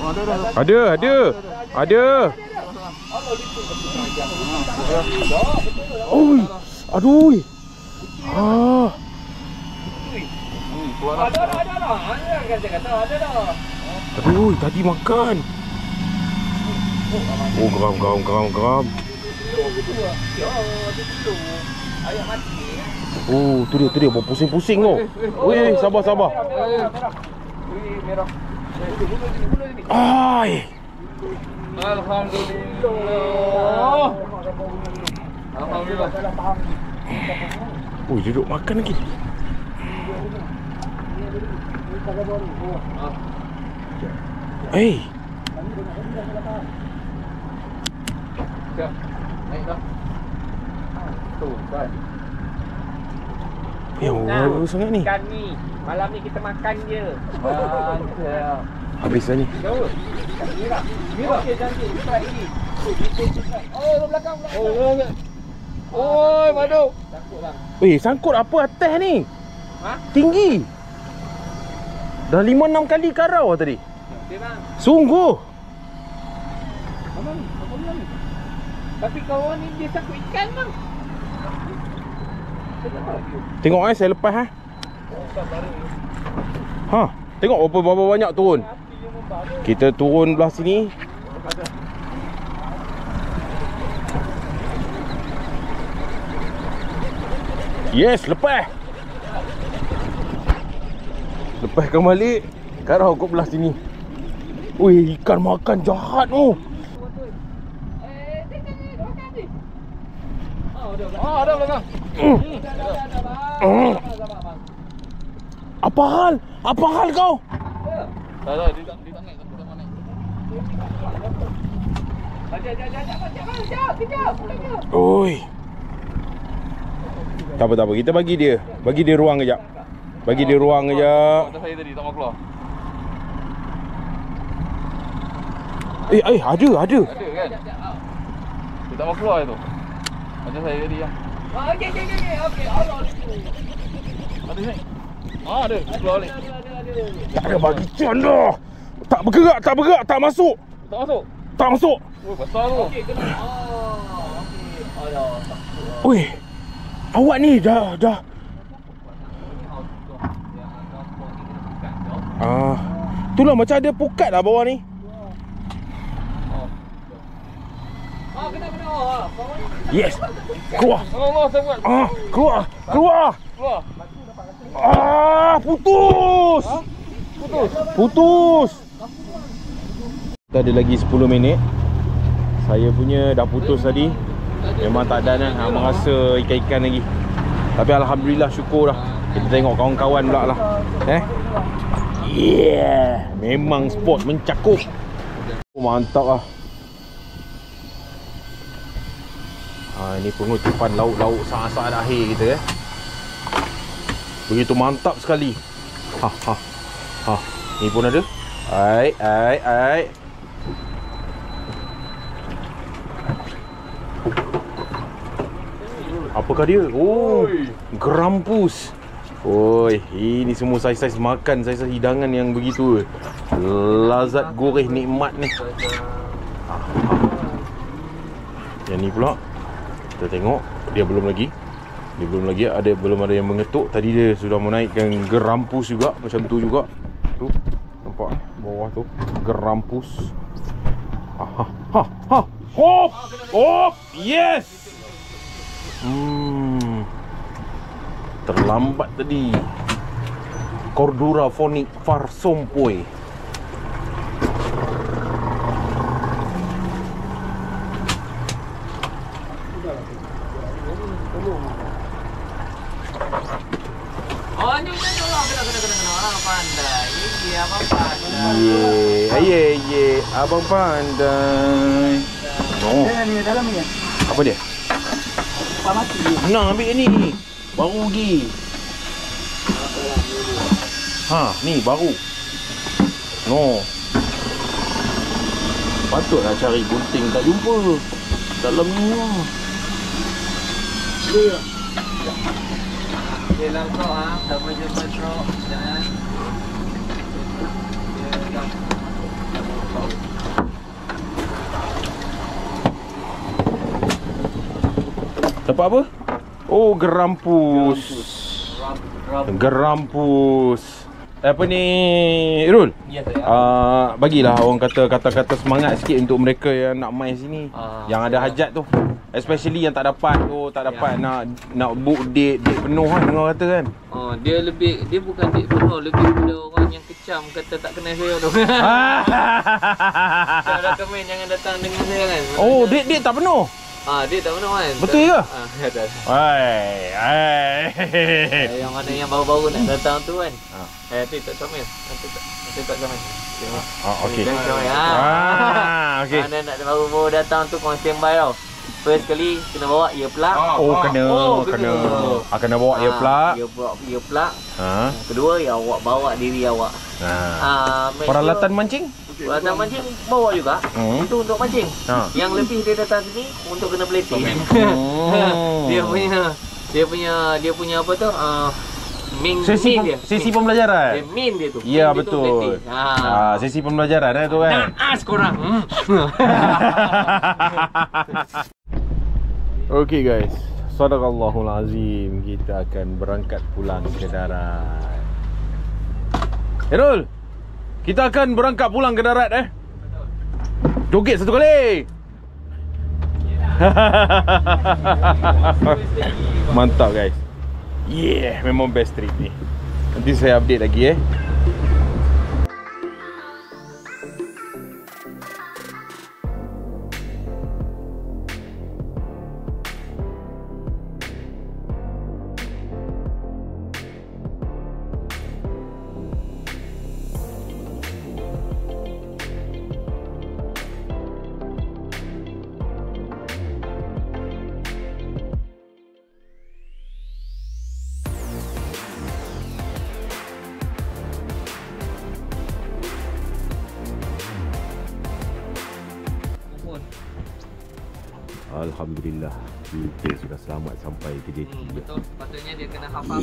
Oh, Ada. Oi. Aduh. Aduh, tadi makan. Oh, geram. Oh, tu dia buat pusing-pusing tu. Oi, sabar. Ai. Alhamdulillah. Oh, duduk makan lagi. Hey. Siap. Naik dah. Tu, kan. Ya, baru sangat ni. Makan ni. Malam ni kita makan je. Mantap. Habis dah ni. Jauh. Mira. Okey, janji. Kita lagi. Oh, belakang. Oi, madu. Sangkut apa atas ni? Ha? Tinggi. Dah 5-6 kali karau tadi. Okey bang. Sungguh. Tapi kawan ni dia takut ikan bang. Tengok saya lepas tengok berapa banyak turun. Kita turun belah sini. Yes, lepas kembali. Karau kot belah sini. Ui, ikan makan jahat tu. Ada belakang. Apa hal kau? Tak, dia tak naik. Kejap. Oi. Tak apa, kita bagi dia ruang kejap. Macam saya tadi tak mau keluar. Ada. Ada kan? Dia tak mau keluar tu. Macam saya tadi lah. Okey. Allah tu. Ada ni. Ada. Keluar balik. Tak ada bagi can dah. Tak bergerak, tak masuk. Tak masuk. Oh, besar tu. Okey, kena. Okey. Alah. Oi. Awak ni dah. Itulah macam ada pukat lah bawah ni. Kena. Yes. Keluar. Allah, saya buat. Keluar. Putus. Kita ada lagi 10 minit. Saya punya dah putus tadi. Memang tak ada kan. Merasa ikan-ikan lagi. Tapi alhamdulillah, syukur dah. Kita tengok kawan-kawan pula lah. Yeah. Memang spot mencakup. Mantap lah. Ini pengutupan lauk-lauk saat-saat akhir kita Begitu mantap sekali. Ni pun ada. Ai. Apakah dia? Oh, gerampus. Oi, ini semua saiz-saiz makan, saiz hidangan yang begitu lazat, gurih, nikmat ni. Yang ni pula kita tengok dia belum lagi belum ada yang mengetuk. Tadi dia sudah menaikkan gerampus juga, macam tu juga. Tu nampak bawah tu gerampus. Hop. Yes. Terlambat tadi. Cordura phonic farsompoi. Abang pandai. No. Dalam ni. Apa dia? Pak mati ni. Senang ambil ni. Baru pergi. Ha, ni baru. No. Patutlah cari gunting tak jumpa. Dalam ni lah. Dalam truk dah berjumpa truk. Jangan. Dapat apa? Oh, gerampus. Gerampus. Apa ni, Irul? Ya, saya. Bagilah orang kata kata-kata semangat sikit untuk mereka yang nak main sini. Yang ada hajat tu. Especially yang tak dapat tu, tak dapat nak book date penuh kan orang kata kan. Dia bukan date penuh, lebih pada orang yang kecam kata tak kenal saya tu. Saya dah komen jangan datang dengan saya kan. Oh, date tak penuh. Dia tak penuh kan. Betul ke? Ada. Yang mana yang baru-baru nak datang tu kan. Nanti tak komen. Nanti tak komen. Okey. Okey. Mana nak baru-baru datang tu kau standby tau. First kali kena bawa earplug. Kena bawa earplug. Earplug. Kedua ya awak bawa diri awak. Peralatan mancing? Peralatan mancing bawa juga. Itu untuk mancing. Yang lebih dia datang sini untuk kena peletih. Dia punya apa tu? Sesi pembelajaran. Main dia tu. Ya betul. Sesi pembelajaran tu kan. Naas korang. Okey guys, sadaqallahul azim. Kita akan berangkat pulang ke darat. Erol, kita akan berangkat pulang ke darat Joget satu kali. Mantap guys. Yeah, memang best trip ni. Nanti saya update lagi Alhamdulillah, kita sudah selamat sampai ke jeti. Betul, patutnya dia kena hafal.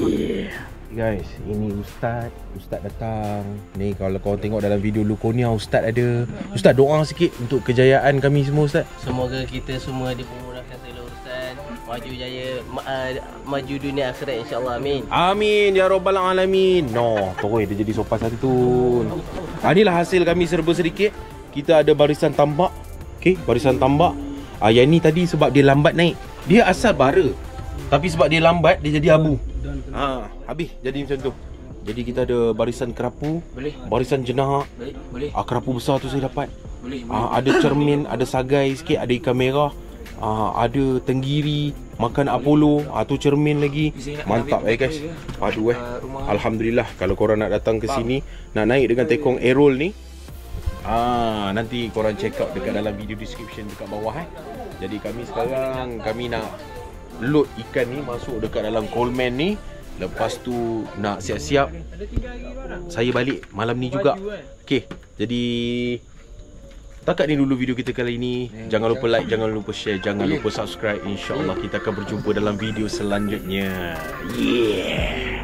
Guys, ini Ustaz datang. Ni kalau kau tengok dalam video Lukonia, Ustaz ada. Ustaz doa sikit untuk kejayaan kami semua Ustaz. Semoga kita semua dipermudahkan segala urusan, maju jaya, maju dunia akhirat insya-Allah. Amin. Amin ya rabbal alamin. Terus dia jadi sopan satu. Inilah hasil kami serba sedikit. Kita ada barisan tambak. Okey, barisan tambak. Yang ni tadi sebab dia lambat naik. Dia asal bara, tapi sebab dia lambat dia jadi abu. Habis jadi macam tu. Jadi kita ada barisan kerapu, barisan jenah. Boleh. Kerapu besar tu saya dapat. Boleh. Ada cermin, ada sagai sikit, ada ikan merah. Ada tenggiri, makan Apollo, tu cermin lagi. Mantap guys. Alhamdulillah. Kalau korang nak datang ke sini, nak naik dengan tekong Erol ni, nanti korang check out dekat dalam video description dekat bawah Jadi kami sekarang nak load ikan ni masuk dekat dalam Coleman ni. Lepas tu nak siap-siap saya balik malam ni juga. Okey, jadi takat ni dulu video kita kali ini. Jangan lupa like, jangan lupa share, jangan lupa subscribe. InsyaAllah kita akan berjumpa dalam video selanjutnya. Yeah.